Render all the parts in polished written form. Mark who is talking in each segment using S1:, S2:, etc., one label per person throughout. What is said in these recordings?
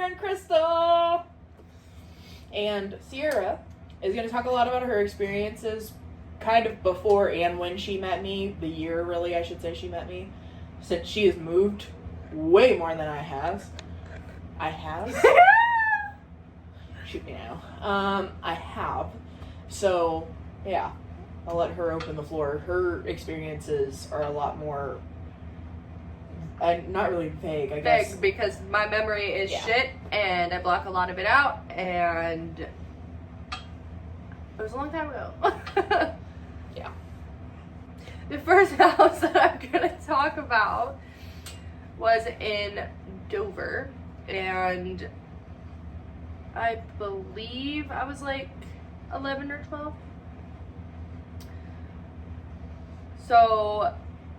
S1: friend Crystal. And Sierra is going to talk a lot about her experiences kind of before and when she met me. The year, really, I should say, she met me. Since she has moved way more than I have. I have? Shoot me now. I have. So, yeah. I'll let her open the floor. Her experiences are a lot more... not really vague, I guess.
S2: Vague, because my memory is shit, and I block a lot of it out, and it was a long time ago.
S1: Yeah.
S2: The first house that I'm gonna talk about was in Dover, and I believe I was like 11 or 12. So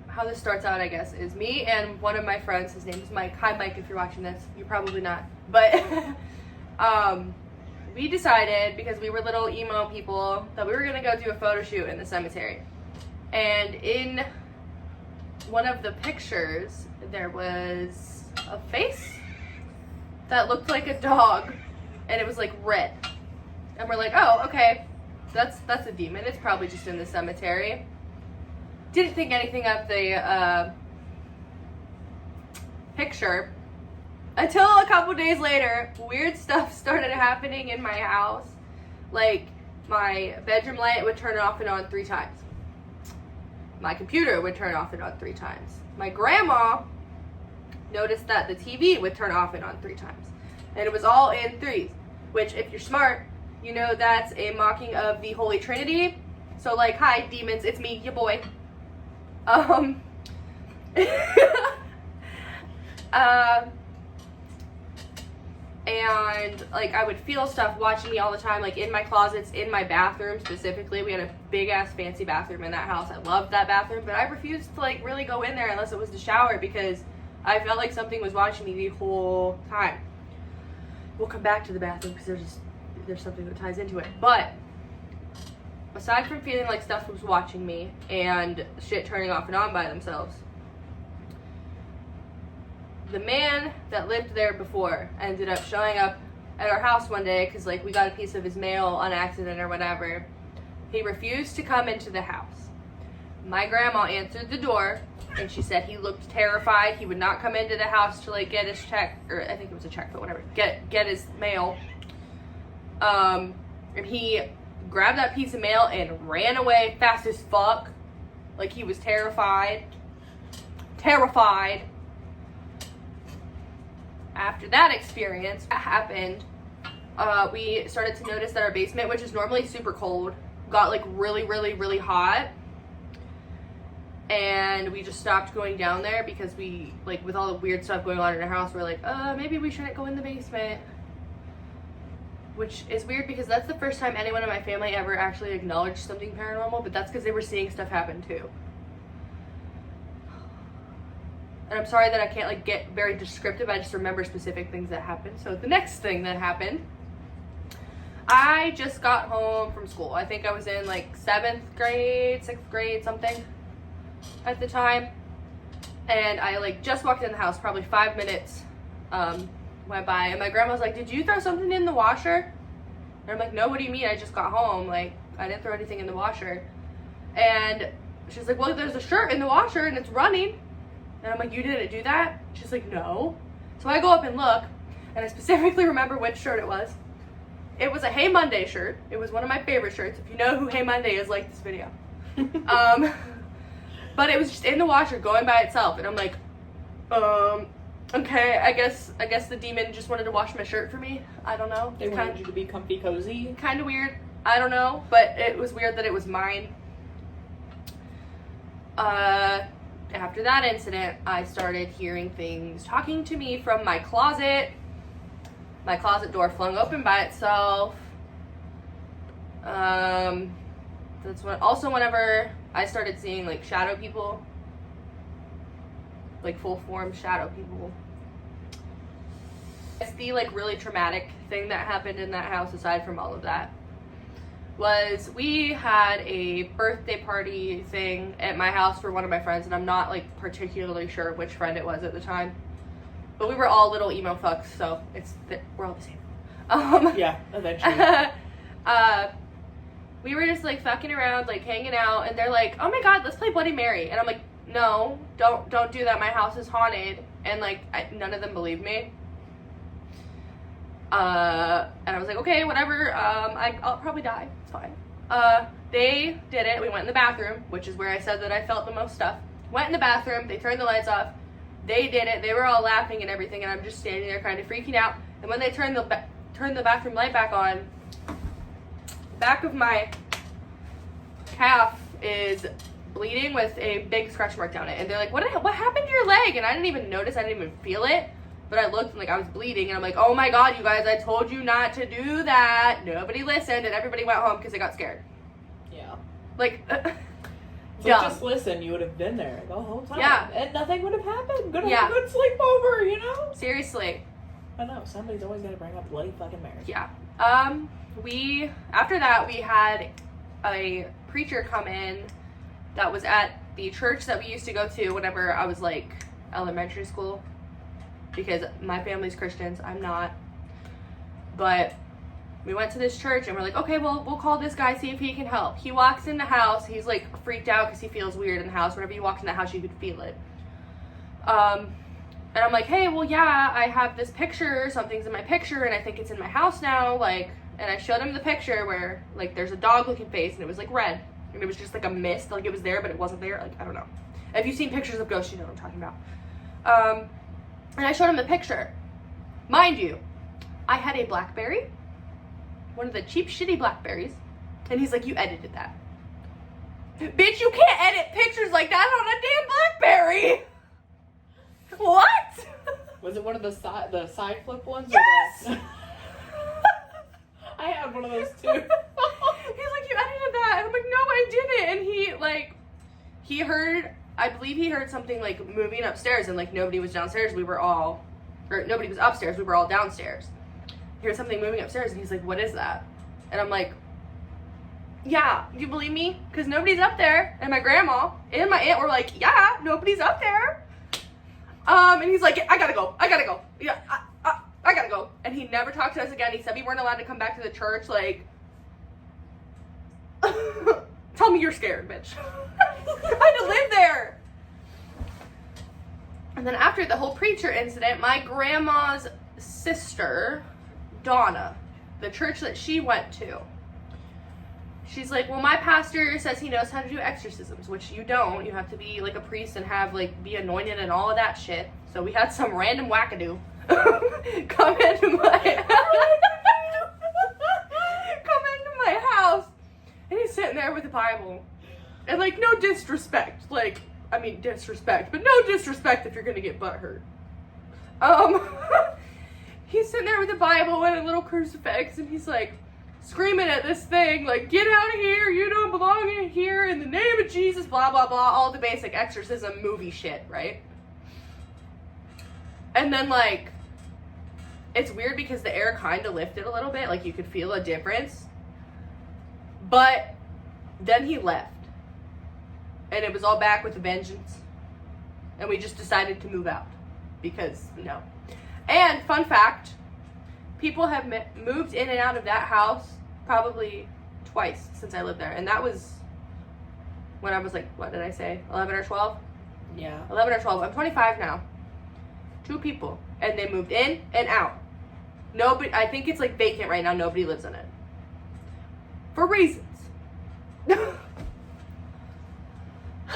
S2: how this starts out, I guess, is me and one of my friends, his name is Mike. Hi Mike, if you're watching this. You're probably not. But we decided, because we were little emo people, that we were gonna go do a photo shoot in the cemetery. And in one of the pictures, there was a face that looked like a dog, and it was like red. And we're like, oh, okay, that's a demon. It's probably just in the cemetery. Didn't think anything of the picture until a couple days later. Weird stuff started happening in my house. Like, my bedroom light would turn off and on 3 times. My computer would turn off and on 3 times. My grandma noticed that the TV would turn off and on 3 times. And it was all in 3s, which, if you're smart, you know that's a mocking of the Holy Trinity. So, like, hi, demons, it's me, your boy. And like I would feel stuff watching me all the time, like in my closets, in my bathroom specifically. We had a big ass fancy bathroom in that house. I loved that bathroom, but I refused to like really go in there unless it was to shower because I felt like something was watching me the whole time. We'll come back to the bathroom because there's something that ties into it. But aside from feeling like stuff was watching me and shit turning off and on by themselves, the man that lived there before ended up showing up at our house one day because like we got a piece of his mail on accident or whatever. He refused to come into the house. My grandma answered the door and she said he looked terrified. He would not come into the house to like get his check, or I think it was a check, but whatever, get his mail. And he grabbed that piece of mail and ran away fast as fuck. Like he was terrified. After that experience happened, we started to notice that our basement, which is normally super cold, got like really, really, really hot. And we just stopped going down there because we, like, with all the weird stuff going on in our house, we're like, maybe we shouldn't go in the basement. Which is weird because that's the first time anyone in my family ever actually acknowledged something paranormal, but that's because they were seeing stuff happen too. And I'm sorry that I can't like get very descriptive, I just remember specific things that happened. So the next thing that happened, I just got home from school. I think I was in like 7th grade, 6th grade, something at the time. And I like just walked in the house, probably 5 minutes went by, and my grandma was like, did you throw something in the washer? And I'm like, no, what do you mean? I just got home. Like, I didn't throw anything in the washer. And she's like, well, there's a shirt in the washer and it's running. And I'm like, you didn't do that? She's like, no. So I go up and look, and I specifically remember which shirt it was. It was a Hey Monday shirt. It was one of my favorite shirts. If you know who Hey Monday is, like this video. But it was just in the washer going by itself, and I'm like, okay, I guess the demon just wanted to wash my shirt for me. I don't know.
S1: They wanted you to be comfy cozy.
S2: Kind of weird. I don't know, but it was weird that it was mine. After that incident, I started hearing things talking to me from my closet. My closet door flung open by itself. That's when, also whenever I started seeing like shadow people, like full form shadow people. It's the like really traumatic thing that happened in that house, aside from all of that, was we had a birthday party thing at my house for one of my friends, and I'm not like particularly sure which friend it was at the time. But we were all little emo fucks, so we're all the same.
S1: Yeah, eventually.
S2: We were just like fucking around, like hanging out, and they're like, "Oh my god, let's play Bloody Mary," and I'm like, "No, don't do that. My house is haunted." And like, none of them believed me. And I was like, "Okay, whatever. I'll probably die. It's fine." They did it. We went in the bathroom, which is where I said that I felt the most stuff. Went in the bathroom. They turned the lights off. They did it. They were all laughing and everything, and I'm just standing there kind of freaking out. And when they turned the bathroom light back on, the back of my calf is bleeding with a big scratch mark down it. And they're like, what happened to your leg? And I didn't even notice. I didn't even feel it. But I looked and like I was bleeding, and I'm like, oh my god, you guys, I told you not to do that. Nobody listened, and everybody went home because they got scared.
S1: Yeah.
S2: Like,
S1: so just listen, you would have been there the whole time.
S2: Yeah.
S1: And nothing would have happened. Good sleepover, you know?
S2: Seriously.
S1: I know, somebody's always gonna bring up Bloody fucking Mary.
S2: Yeah. After that, we had a preacher come in that was at the church that we used to go to whenever I was like elementary school. Because my family's Christians, I'm not. But we went to this church and we're like, okay, well, we'll call this guy, see if he can help. He walks in the house. He's like freaked out because he feels weird in the house. Whenever he walks in the house, you could feel it. And I'm like, hey, well, yeah, I have this picture. Something's in my picture and I think it's in my house now. Like, and I showed him the picture where like there's a dog looking face and it was like red. And it was just like a mist. Like it was there, but it wasn't there. Like, I don't know. If you've seen pictures of ghosts, you know what I'm talking about. And I showed him the picture. Mind you, I had a BlackBerry. One of the cheap, shitty BlackBerries. And he's like, you edited that. Bitch, you can't edit pictures like that on a damn BlackBerry! What?
S1: Was it one of the side flip ones?
S2: Yes!
S1: Or I had one of those too.
S2: He's like, you edited that. And I'm like, no, I didn't. And I believe he heard something like moving upstairs and like nobody was downstairs. Nobody was upstairs. We were all downstairs. He heard something moving upstairs and he's like, what is that? And I'm like, yeah, you believe me? Because nobody's up there. And my grandma and my aunt were like, yeah, nobody's up there. And he's like, I gotta go. Yeah, I gotta go. And he never talked to us again. He said we weren't allowed to come back to the church. Like, tell me you're scared, bitch. I had to live there. And then after the whole preacher incident, my grandma's sister, Donna, the church that she went to, she's like, well, my pastor says he knows how to do exorcisms, which you don't. You have to be like a priest and be anointed and all of that shit. So we had some random wackadoo come into my house, and he's sitting there with the Bible. And, like, no disrespect. Like, I mean, disrespect. But no disrespect if you're gonna get butthurt. He's sitting there with the Bible and a little crucifix. And he's, like, screaming at this thing. Like, get out of here. You don't belong in here. In the name of Jesus. Blah, blah, blah. All the basic exorcism movie shit, right? And then, like, it's weird because the air kind of lifted a little bit. Like, you could feel a difference. But then he left. And it was all back with a vengeance. And we just decided to move out. Because, no. And, fun fact, people have moved in and out of that house probably twice since I lived there. And that was when I was like, what did I say? 11 or 12?
S1: Yeah.
S2: 11 or 12. I'm 25 now. 2 people. And they moved in and out. Nobody, I think it's like vacant right now. Nobody lives in it. For reasons.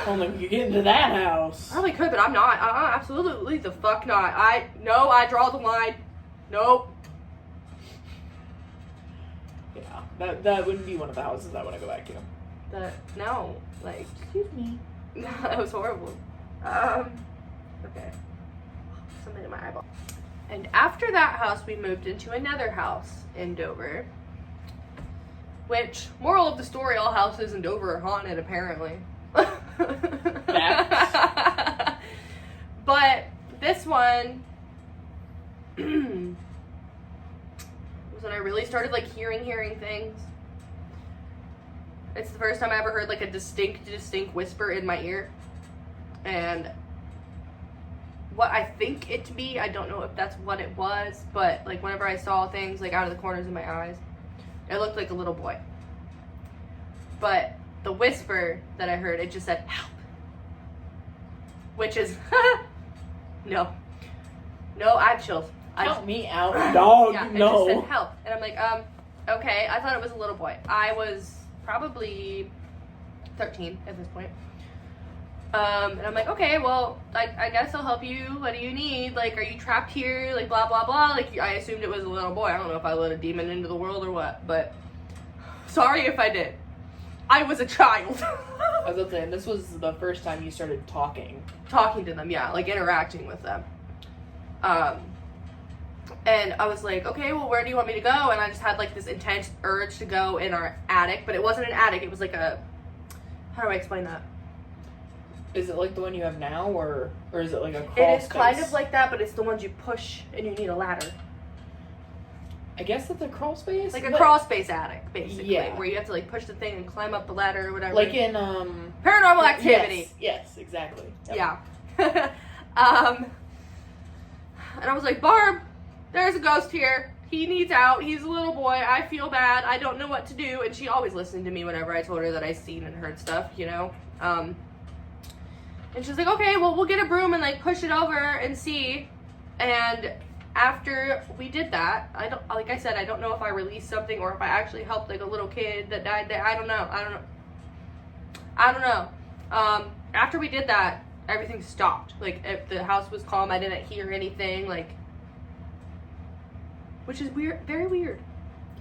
S1: Only if you get into that house.
S2: Probably could, but I'm not. Absolutely the fuck not. I draw the line. Nope.
S1: Yeah, that wouldn't be one of the houses I want to go back to.
S2: No, like.
S1: Excuse me.
S2: That was horrible. Okay. Something in my eyeball. And after that house, we moved into another house in Dover. Which, moral of the story, all houses in Dover are haunted, apparently. But this one was when I really started like hearing things. It's the first time I ever heard like a distinct whisper in my ear. And what I think it to be. I don't know if that's what it was, but like whenever I saw things like out of the corners of my eyes, it looked like a little boy. But the whisper that I heard, it just said, help. Which is, no, I have chills.
S1: Help me out, dog.
S2: Yeah,
S1: No.
S2: it just said help. And I'm like, okay. I thought it was a little boy. I was probably 13 at this point. And I'm like, okay, well, I guess I'll help you. What do you need? Like, are you trapped here? Like, blah, blah, blah. Like, I assumed it was a little boy. I don't know if I let a demon into the world or what, but sorry if I did. I was a child.
S1: I was saying, this was the first time you started talking.
S2: Talking to them, yeah, like interacting with them. And I was like, okay, well, where do you want me to go? And I just had like this intense urge to go in our attic, but it wasn't an attic. It was like a, how do I explain that?
S1: Is it like the one you have now, or is it like a crawl
S2: It is
S1: space?
S2: kind of like that, but it's the ones you push and you need a ladder.
S1: I guess that's a crawl space?
S2: Like a crawl space attic, basically.
S1: Yeah.
S2: Where you have to like push the thing and climb up the ladder or whatever.
S1: Like in,
S2: Paranormal Activity.
S1: Yes, exactly. Yep.
S2: Yeah. And I was like, Barb, there's a ghost here. He needs out. He's a little boy. I feel bad. I don't know what to do. And she always listened to me whenever I told her that I seen and heard stuff, you know? And she's like, okay, well, we'll get a broom and like push it over and see. And after we did that, like I said, I don't know if I released something or if I actually helped like a little kid that died there. I don't know. After we did that, everything stopped. Like, if the house was calm, I didn't hear anything, like, which is weird, very weird.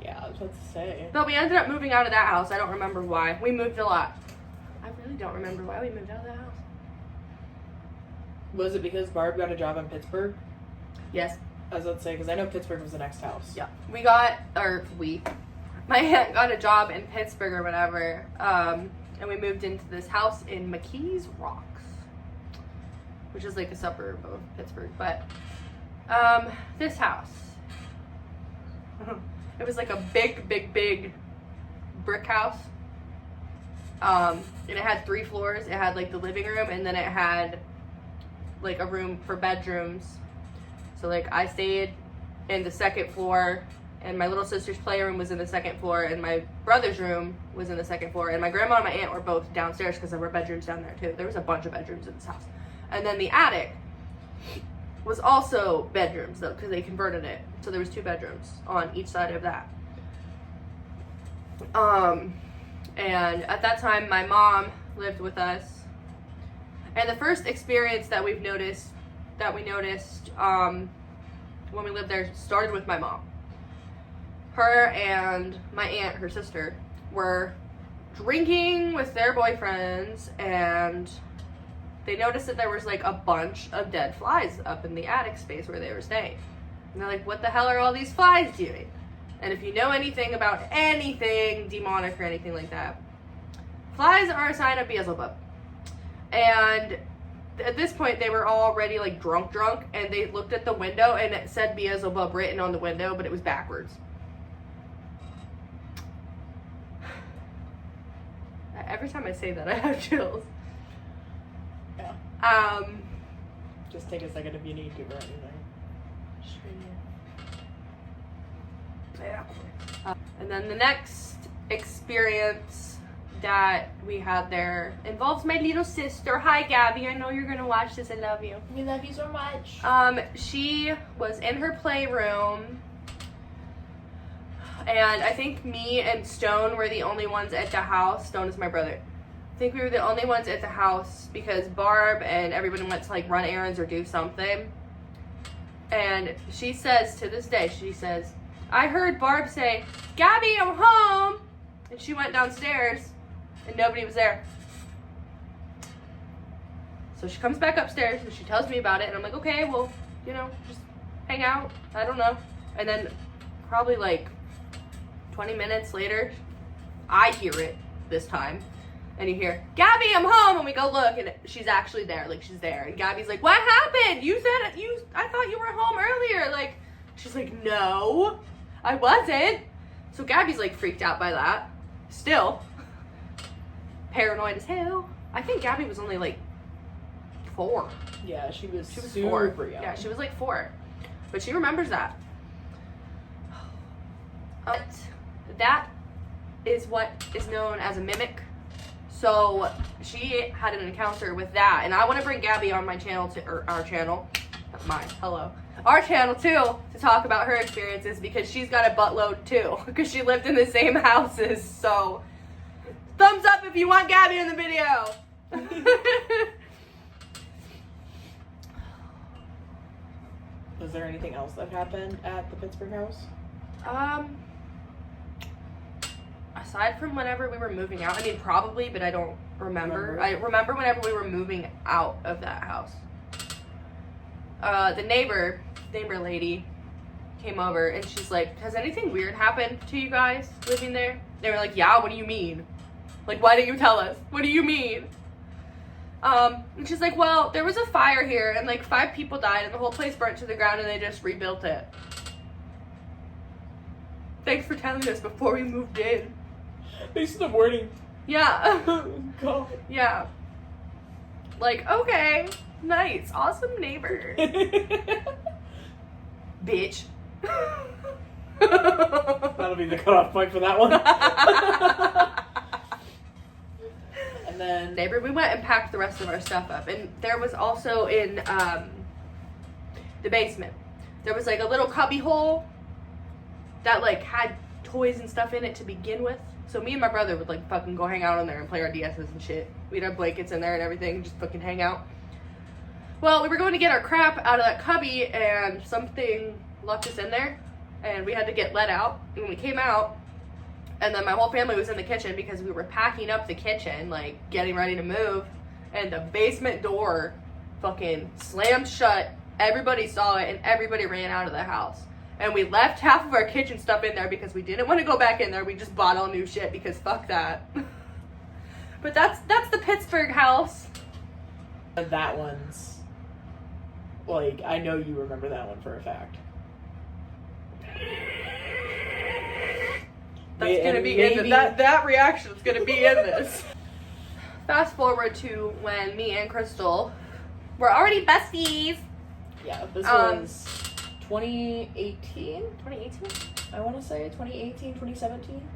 S1: Yeah, I was about to say.
S2: But we ended up moving out of that house. I don't remember why. We moved a lot. I really don't remember why we moved out of that house.
S1: Was it because Barb got a job in Pittsburgh?
S2: Yes.
S1: I was about to say, because I know Pittsburgh was the next house.
S2: Yeah. My aunt got a job in Pittsburgh or whatever, and we moved into this house in McKees Rocks, which is like a suburb of Pittsburgh. But this house, it was like a big brick house. And it had 3 floors. It had like the living room, and then it had like a room for bedrooms. So like I stayed in the 2nd floor, and my little sister's playroom was in the 2nd floor, and my brother's room was in the 2nd floor, and my grandma and my aunt were both downstairs because there were bedrooms down there too. There was a bunch of bedrooms in this house. And then the attic was also bedrooms though, because they converted it. So there was 2 bedrooms on each side of that. And at that time my mom lived with us. And the first experience that we noticed when we lived there started with my mom. Her and my aunt, her sister, were drinking with their boyfriends, and they noticed that there was like a bunch of dead flies up in the attic space where they were staying. And they're like, what the hell are all these flies doing? And if you know anything about anything demonic or anything like that, flies are a sign of Beelzebub. And at this point, they were already like drunk, and they looked at the window and it said Beelzebub written on the window, but it was backwards. Every time I say that, I have chills.
S1: Yeah. Just take a second if you need to or anything.
S2: And then the next experience that we had there involves my little sister. Hi, Gabby. I know you're gonna watch this. I love you.
S1: We love you so much.
S2: She was in her playroom, and I think me and Stone were the only ones at the house. Stone is my brother. I think we were the only ones at the house because Barb and everybody went to like run errands or do something. And she says to this day, she says, I heard Barb say, Gabby, I'm home. And she went downstairs and nobody was there. So she comes back upstairs and she tells me about it. And I'm like, okay, well, you know, just hang out. I don't know. And then probably like 20 minutes later, I hear it this time. And you hear, Gabby, I'm home. And we go look, and she's actually there. Like, she's there. And Gabby's like, what happened? I thought you were home earlier. Like, she's like, no, I wasn't. So Gabby's like freaked out by that. Still. Paranoid as hell. I think Gabby was only like 4.
S1: Yeah, she was
S2: She was
S1: super
S2: 4.
S1: young.
S2: Yeah, she was like 4. But she remembers that. But that is what is known as a mimic. So she had an encounter with that. And I want to bring Gabby on my channel, or our channel. Not mine, hello. Our channel too, to talk about her experiences because she's got a buttload too. Because she lived in the same houses. So thumbs up if you want Gabby in the video.
S1: Was there anything else that happened at the Pittsburgh house?
S2: Aside from whenever we were moving out, I mean probably, but I don't remember.
S1: Remember?
S2: I remember whenever we were moving out of that house. The neighbor lady came over and she's like, has anything weird happened to you guys living there? They were like, yeah, what do you mean? Like, why didn't you tell us? What do you mean? And she's like, well, there was a fire here and like 5 people died and the whole place burnt to the ground and they just rebuilt it. Thanks for telling us before we moved in.
S1: Thanks for the warning.
S2: Yeah.
S1: Oh, God.
S2: Yeah. Like, okay. Nice. Awesome neighbor. Bitch.
S1: That'll be the cutoff point for that one. And then
S2: Neighbor, we went and packed the rest of our stuff up. And there was also in the basement, there was like a little cubby hole that like had toys and stuff in it to begin with. So me and my brother would like fucking go hang out in there and play our DSs and shit. We'd have blankets in there and everything and just fucking hang out. Well, we were going to get our crap out of that cubby and something locked us in there and we had to get let out. And when we came out, and then my whole family was in the kitchen because we were packing up the kitchen, like getting ready to move, and the basement door fucking slammed shut. Everybody saw it and everybody ran out of the house. And we left half of our kitchen stuff in there because we didn't want to go back in there. We just bought all new shit because fuck that. But that's the Pittsburgh house.
S1: that one's like, I know you remember that one for a fact.
S2: That's gonna be in the, that reaction is gonna be in this. Fast forward to when me and Crystal were already besties.
S1: Yeah, this was 2018?
S2: 2018?
S1: I want to say 2018, 2017.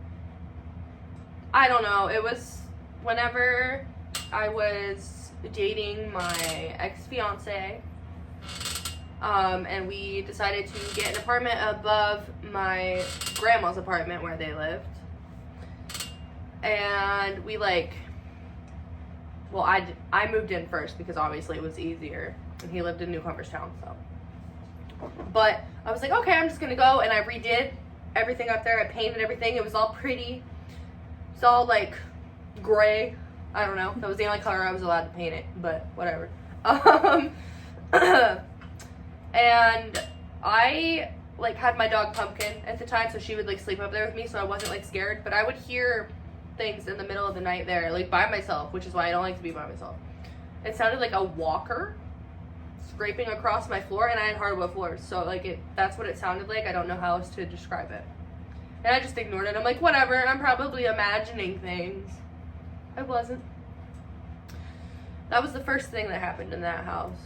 S2: I don't know. It was whenever I was dating my ex-fiance. And we decided to get an apartment above my grandma's apartment where they lived. And we like, well, I moved in first because obviously it was easier. And he lived in New Humberstown, so. But I was like, okay, I'm just gonna go. And I redid everything up there. I painted everything. It was all pretty. It's all like gray. I don't know. That was the only color I was allowed to paint it, but whatever. And I like had my dog Pumpkin at the time, so she would like sleep up there with me, so I wasn't like scared. But I would hear things in the middle of the night there, like by myself, which is why I don't like to be by myself. It sounded like a walker scraping across my floor, and I had hardwood floors, so like that's what it sounded like. I don't know how else to describe it. And I just ignored it. I'm like, whatever, I'm probably imagining things. I wasn't. That was the first thing that happened in that house.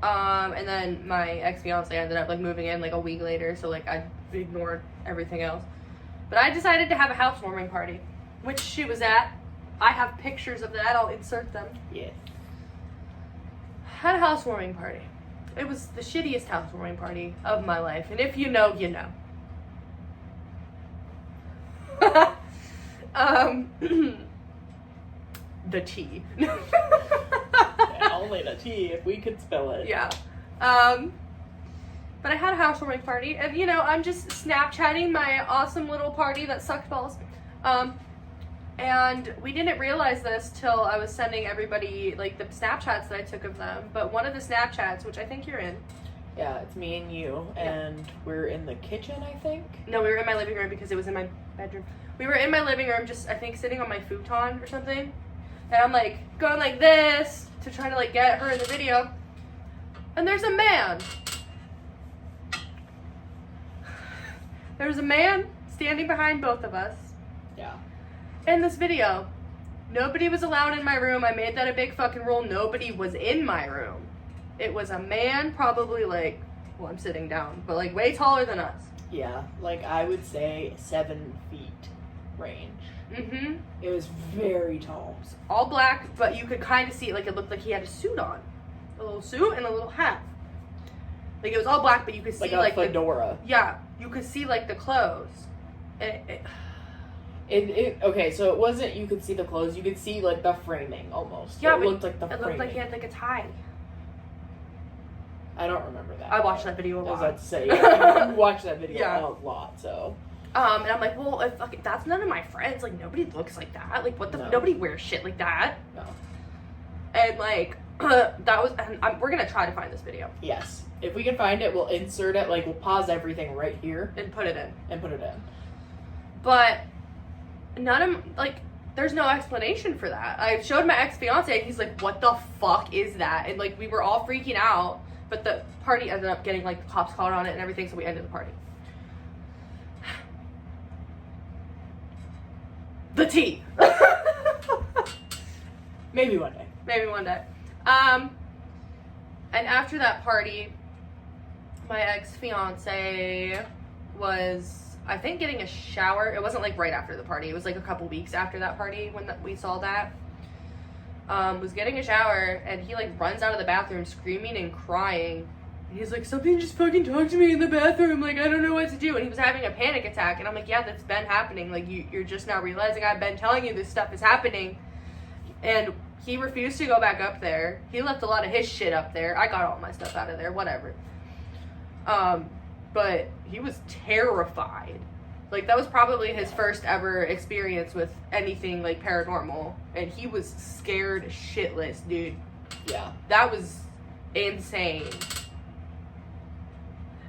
S2: And then my ex-fiance ended up like moving in like a week later, so like I ignored everything else. But I decided to have a housewarming party, which she was at. I have pictures of that, I'll insert them.
S1: Yeah.
S2: Had a housewarming party. It was the shittiest housewarming party of my life, and if you know, you know. The tea.
S1: Yeah, only the tea if we could spell it.
S2: Yeah. But I had a housewarming party, and you know, I'm just Snapchatting my awesome little party that sucked balls. And we didn't realize this till I was sending everybody like the Snapchats that I took of them. But one of the Snapchats, which I think you're in.
S1: Yeah, it's me and you, and we're in the kitchen, I think.
S2: No, we were in my living room because it was in my bedroom. We were in my living room, just I think sitting on my futon or something. And I'm like going like this to try to like get her in the video. And there's a man. There's a man standing behind both of us
S1: Yeah.
S2: in this video. Nobody was allowed in my room. I made that a big fucking rule. Nobody was in my room. It was a man, probably like, well, I'm sitting down, but like way taller than us.
S1: Yeah, like I would say 7 feet range.
S2: Mm-hmm.
S1: It was very tall.
S2: It was all black, but you could kind of see, like, it looked like he had a suit on. A little suit and a little hat. Like, it was all black, but you could see,
S1: like a fedora.
S2: Yeah, you could see, like, the clothes.
S1: Okay, so it wasn't you could see the clothes, you could see, like, the framing, almost.
S2: Yeah,
S1: it looked like the framing.
S2: It looked like he had, like, a tie.
S1: I don't remember that.
S2: I watched that video a lot.
S1: I was about to say, yeah, you watched that video
S2: Yeah.
S1: a lot, so.
S2: And I'm like, well, if, that's none of my friends. Like, nobody looks like that. Like, what the...
S1: No.
S2: Nobody wears shit like that.
S1: No.
S2: And, like, that was... And we're gonna try to find this video.
S1: Yes. If we can find it, we'll insert it. Like, we'll pause everything right here.
S2: And put it in.
S1: But
S2: none of... Like, there's no explanation for that. I showed my ex-fiance, and he's like, what the fuck is that? And, like, we were all freaking out. But the party ended up getting, like, the cops called on it and everything, so we ended the party. The tea.
S1: maybe one day.
S2: Maybe one day. And after that party, my ex-fiance was, I think, getting a shower. It wasn't like right after the party. It was like a couple weeks after that party when we saw that. Was getting a shower, and he like runs out of the bathroom screaming and crying. And he's like, something just fucking talk to me in the bathroom. Like, I don't know what to do. And he was having a panic attack. And I'm like, yeah, that's been happening. Like, you're just now realizing I've been telling you this stuff is happening. And he refused to go back up there. He left a lot of his shit up there. I got all my stuff out of there, whatever. But he was terrified. Like, that was probably his first ever experience with anything, like, paranormal. And he was scared shitless, dude.
S1: Yeah.
S2: That was insane.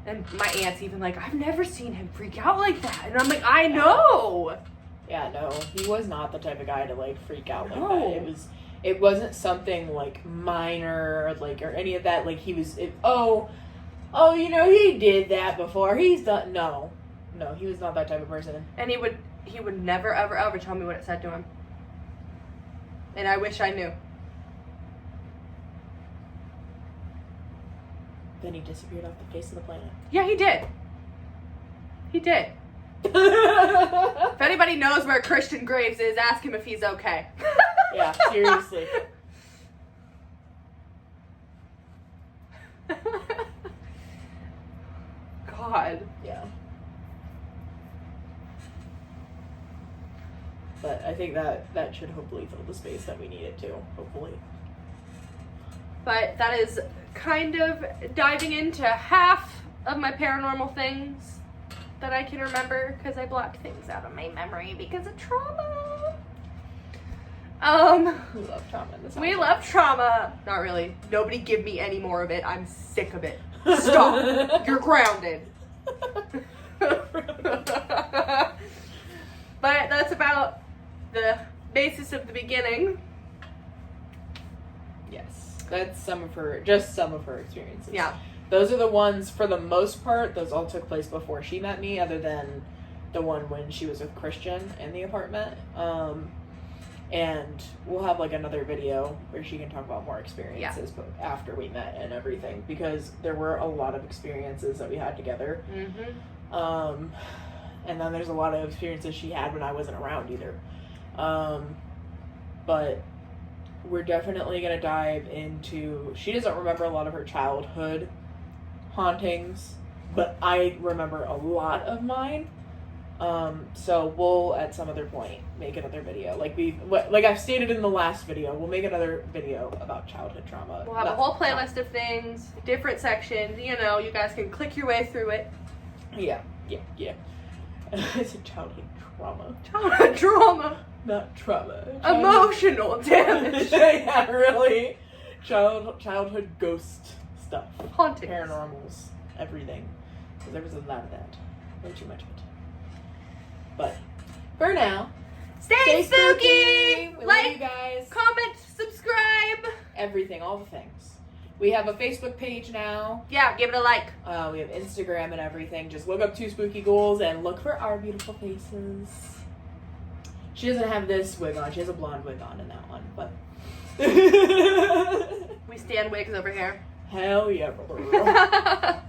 S2: And my aunt's even like, I've never seen him freak out like that. And I'm like, I know.
S1: Yeah, no. He was not the type of guy to, like, freak out like
S2: No.
S1: that. It wasn't something, like, minor, like, or any of that. Like, he was, you know, he did that before. He's done, no, he was not that type of person.
S2: And he would never, ever, ever tell me what it said to him. And I wish I knew.
S1: Then he disappeared off the face of the planet.
S2: Yeah, he did. He did. If anybody knows where Christian Graves is, ask him if he's okay.
S1: Yeah, seriously.
S2: God.
S1: Yeah. But I think that should hopefully fill the space that we need it to, hopefully.
S2: But that is kind of diving into half of my paranormal things that I can remember, because I blocked things out of my memory because of trauma.
S1: We love trauma in this house.
S2: We love trauma. Not really. Nobody give me any more of it. I'm sick of it. Stop. You're grounded. But that's about the basis of the beginning.
S1: Yes. That's some of her experiences.
S2: Yeah.
S1: Those are the ones, for the most part, those all took place before she met me, other than the one when she was with Christian in the apartment. And we'll have, like, another video where she can talk about more experiences but after we met and everything, because there were a lot of experiences that we had together.
S2: Mm-hmm.
S1: And then there's a lot of experiences she had when I wasn't around either. But we're definitely going to dive into... She doesn't remember a lot of her childhood hauntings, but I remember a lot of mine. So we'll, at some other point, make another video. Like I've stated in the last video, we'll make another video about childhood trauma.
S2: We'll have a whole playlist of things, different sections, you know, you guys can click your way through it.
S1: Yeah. It's a childhood trauma.
S2: Childhood trauma.
S1: Not trauma.
S2: Emotional damage.
S1: Yeah, really. Childhood ghost stuff.
S2: Hauntings.
S1: Paranormals. Everything. Because there was a lot of that. Way too much of it. But, for now,
S2: stay spooky!
S1: We love
S2: Like,
S1: you guys.
S2: comment, subscribe.
S1: Everything, all the things. We have a Facebook page now.
S2: Yeah, give it a like.
S1: We have Instagram and everything. Just look up 2 Spooky Ghouls and look for our beautiful faces. She doesn't have this wig on. She has a blonde wig on in that one, but.
S2: We stand wigs over here.
S1: Hell yeah, brother.